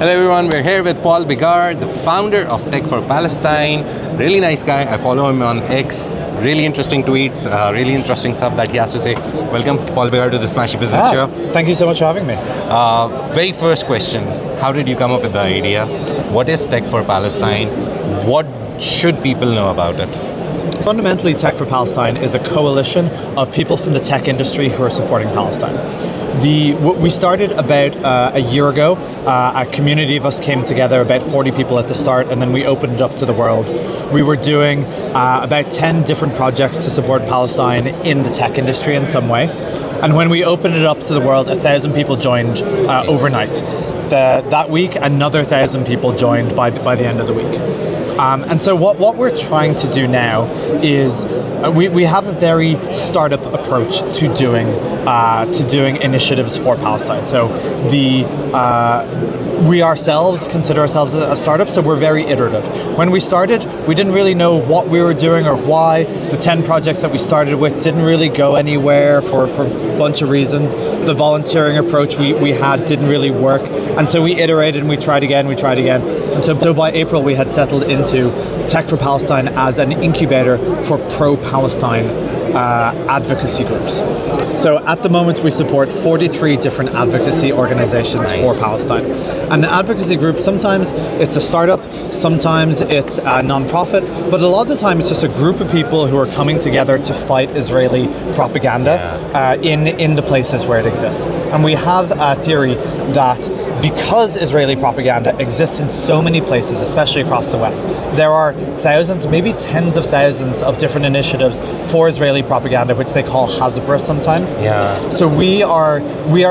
Hello everyone, we're here with Paul Biggar, the founder of Tech4Palestine. Really nice guy. I follow him on X. Really interesting tweets, really interesting stuff that he has to say. Welcome, Paul Biggar, to the Smashi Business show. Thank you so much for having me. Very first question, how did you come up with the idea? What is Tech4Palestine? What should people know about it? Fundamentally, Tech4Palestine is a coalition of people from the tech industry who are supporting Palestine. We started about a year ago. A community of us came together, about 40 people at the start, and then we opened it up to the world. We were doing about 10 different projects to support Palestine in the tech industry in some way. And when we opened it up to the world, 1,000 people joined overnight. That week, another 1,000 people joined by the end of the week. And so what we're trying to do now is we have a very startup approach to doing initiatives for Palestine. So we ourselves consider ourselves a startup, so we're very iterative. When we started, we didn't really know what we were doing or why. The 10 projects that we started with didn't really go anywhere for a bunch of reasons. The volunteering approach we had didn't really work, and so we iterated and we tried again. And so by April we had settled into Tech4Palestine as an incubator for pro-Palestine advocacy groups. So at the moment we support 43 different advocacy organizations for Palestine. And the advocacy group, sometimes it's a startup, sometimes it's a non-profit, but a lot of the time it's just a group of people who are coming together to fight Israeli propaganda in the places where it exists. And we have a theory that because Israeli propaganda exists in so many places, especially across the West, there are thousands, maybe tens of thousands of different initiatives for Israeli propaganda, which they call Hasbara sometimes. Yeah. So we are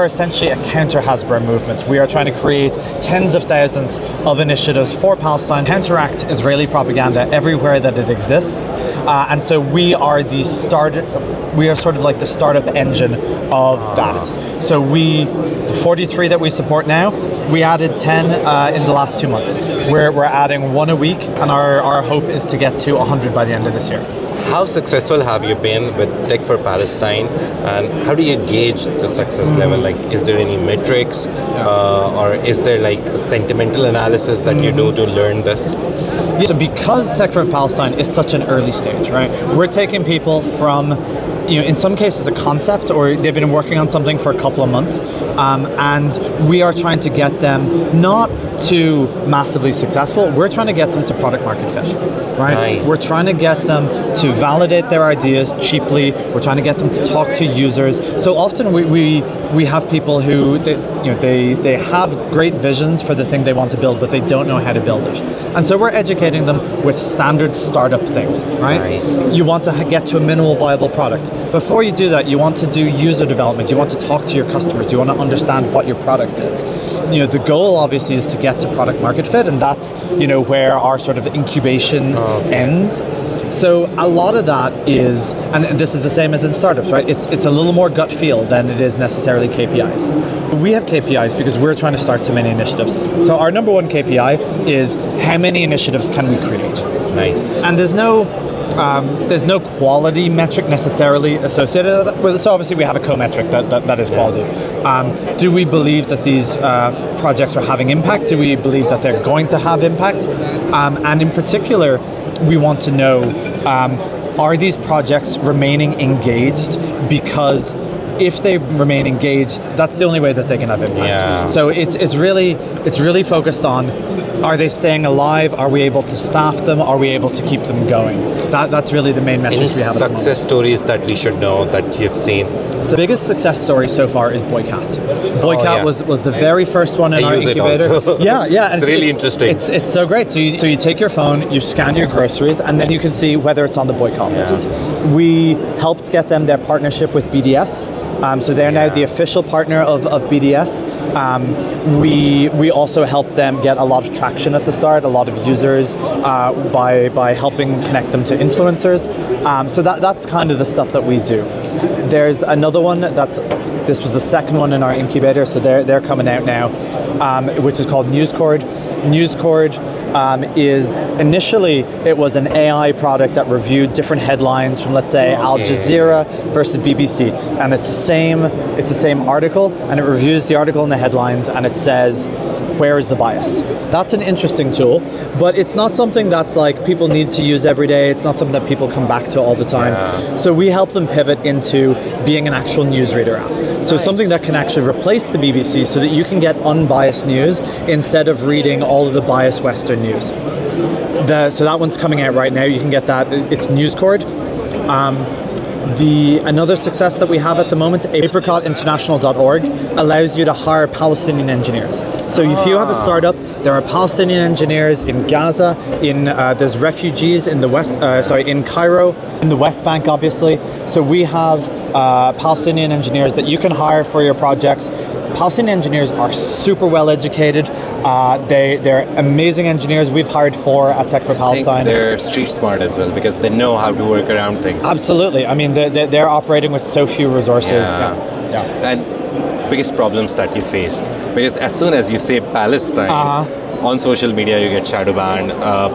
essentially a counter-Hasbara movement. We are trying to create tens of thousands of initiatives for Palestine, counteract Israeli propaganda everywhere that it exists. And so we are sort of like the startup engine of that. So the 43 that we support now, we added 10 in the last 2 months. We're adding one a week, and our hope is to get to 100 by the end of this year. How successful have you been with Tech4Palestine, and how do you gauge the success level? Like, is there any metrics, or is there like a sentimental analysis that you do to learn this? So because Tech4Palestine is such an early stage, right? We're taking people from, in some cases a concept, or they've been working on something for a couple of months, and we are trying to get them not to massively successful, we're trying to get them to product market fit, right? Nice. We're trying to get them to validate their ideas cheaply, we're trying to get them to talk to users. So often we have people who, they have great visions for the thing they want to build, but they don't know how to build it. And so we're educating them with standard startup things, right? Nice. You want to get to a minimal viable product. Before you do that, you want to do user development, you want to talk to your customers, you want to understand what your product is. The goal obviously is to get to product market fit, and that's where our sort of incubation ends. So a lot of that is, and this is the same as in startups, right? It's a little more gut feel than it is necessarily KPIs. We have KPIs because we're trying to start so many initiatives. So our number one KPI is how many initiatives can we create? Nice. And there's no quality metric necessarily associated with it. So obviously we have a co-metric that is quality. Do we believe that these projects are having impact? Do we believe that they're going to have impact? And in particular, we want to know, are these projects remaining engaged? Because if they remain engaged, that's the only way that they can have impact. Yeah. So it's really focused on, are they staying alive? Are we able to staff them? Are we able to keep them going? That's really the main metrics we have. Any success stories that we should know that you've seen? So the biggest success story so far is Boycat. Boycat was the very first one in our incubator. Yeah. It's really interesting. It's so great. So you take your phone, you scan your groceries, and then you can see whether it's on the boycott list. We helped get them their partnership with BDS. So they're now the official partner of BDS. We also helped them get a lot of traction at the start, a lot of users by helping connect them to influencers. So that's kind of the stuff that we do. There's another one this was the second one in our incubator, so they're coming out now, which is called NewsCord. NewsCord is initially, it was an AI product that reviewed different headlines from, let's say, Al Jazeera versus BBC, and it's the same article, and it reviews the article and the headlines, and it says, where is the bias? That's an interesting tool, but it's not something that's like people need to use every day. It's not something that people come back to all the time. Yeah. So we help them pivot into being an actual newsreader app. So something that can actually replace the BBC so that you can get unbiased news instead of reading all of the biased Western news. So that one's coming out right now. You can get that. It's NewsCord. Another success that we have at the moment, ApricotInternational.org, allows you to hire Palestinian engineers. So if you have a startup, there are Palestinian engineers in Gaza, there's refugees in the in Cairo, in the West Bank, obviously. So we have Palestinian engineers that you can hire for your projects. Palestinian engineers are super well educated. They're amazing engineers. We've hired 4 at Tech4Palestine. I think they're street smart as well because they know how to work around things. Absolutely. I mean, they're operating with so few resources. Yeah. And biggest problems that you faced, because as soon as you say Palestine, on social media you get shadow banned.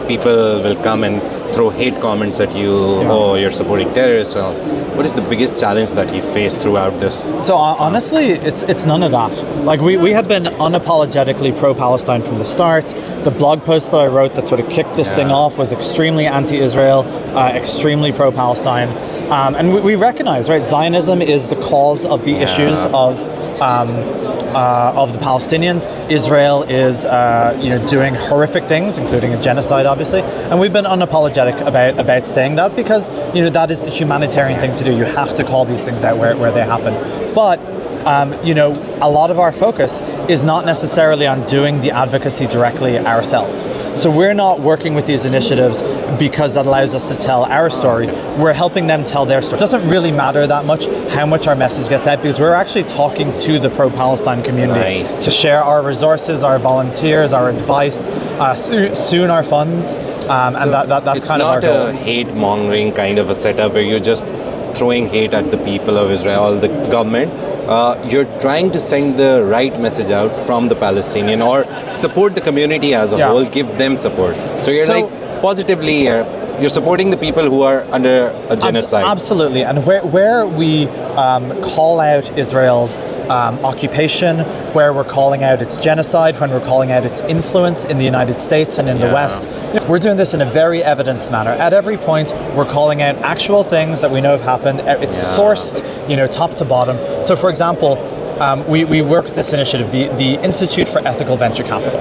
People will come and throw hate comments at you. Oh, you're supporting terrorists. Well, what is the biggest challenge that you face throughout this? So honestly, it's none of that. Like we have been unapologetically pro-Palestine from the start. The blog post that I wrote that sort of kicked this thing off was extremely anti-Israel, extremely pro-Palestine, and we recognize, right? Zionism is the cause of the issues of the Palestinians. Israel is doing horrific things, including a genocide, obviously, and we've been unapologetic about saying that because that is the humanitarian thing to do. You have to call these things out where they happen. But a lot of our focus is not necessarily on doing the advocacy directly ourselves. So we're not working with these initiatives because that allows us to tell our story. We're helping them tell their story. It doesn't really matter that much how much our message gets out because we're actually talking to the pro-Palestine community to share our resources, our volunteers, our advice, soon our funds, and that's kind of our goal. It's not a hate-mongering kind of a setup where you're just throwing hate at the people of Israel, the government. You're trying to send the right message out from the Palestinian or support the community as a whole, give them support. So you're positively, you're supporting the people who are under a genocide. Absolutely. And where we call out Israel's occupation, where we're calling out its genocide, when we're calling out its influence in the United States and in the West, we're doing this in a very evidenced manner. At every point, we're calling out actual things that we know have happened. It's sourced, top to bottom. So, for example, we work with this initiative, the Institute for Ethical Venture Capital,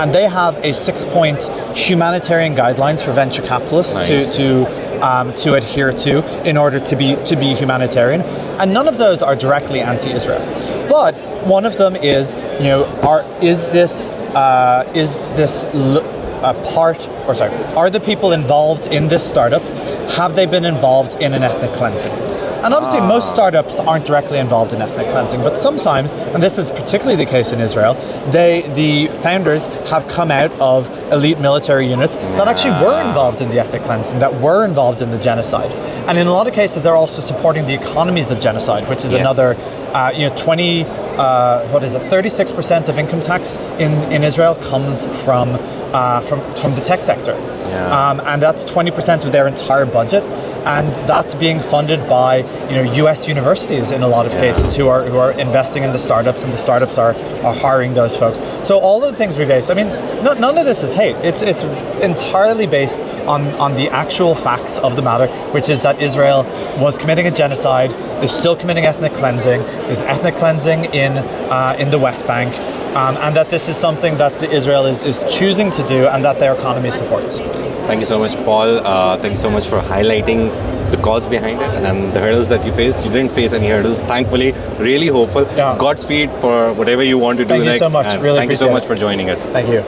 and they have a 6-point humanitarian guidelines for venture capitalists to adhere to in order to be humanitarian, and none of those are directly anti-Israel. But one of them is, are the people involved in this startup, have they been involved in an ethnic cleansing? And obviously most startups aren't directly involved in ethnic cleansing, but sometimes, and this is particularly the case in Israel, the founders have come out of elite military units that actually were involved in the ethnic cleansing, that were involved in the genocide. And in a lot of cases, they're also supporting the economies of genocide, which is another, 36% of income tax in Israel comes from the tech sector. And that's 20% of their entire budget, and that's being funded by U.S. universities in a lot of cases who are investing in the startups, and the startups are hiring those folks. So all of the things we base, I mean, none of this is hate. It's entirely based on the actual facts of the matter, which is that Israel was committing a genocide, is still committing ethnic cleansing, is ethnic cleansing in the West Bank, and that this is something that Israel is choosing to do and that their economy supports. Thank you so much, Paul. Thank you so much for highlighting the cause behind it and the hurdles that you faced. You didn't face any hurdles, thankfully. Really hopeful. Godspeed for whatever you want to do next. Thank you so much. Really thank you so much for joining us. Thank you.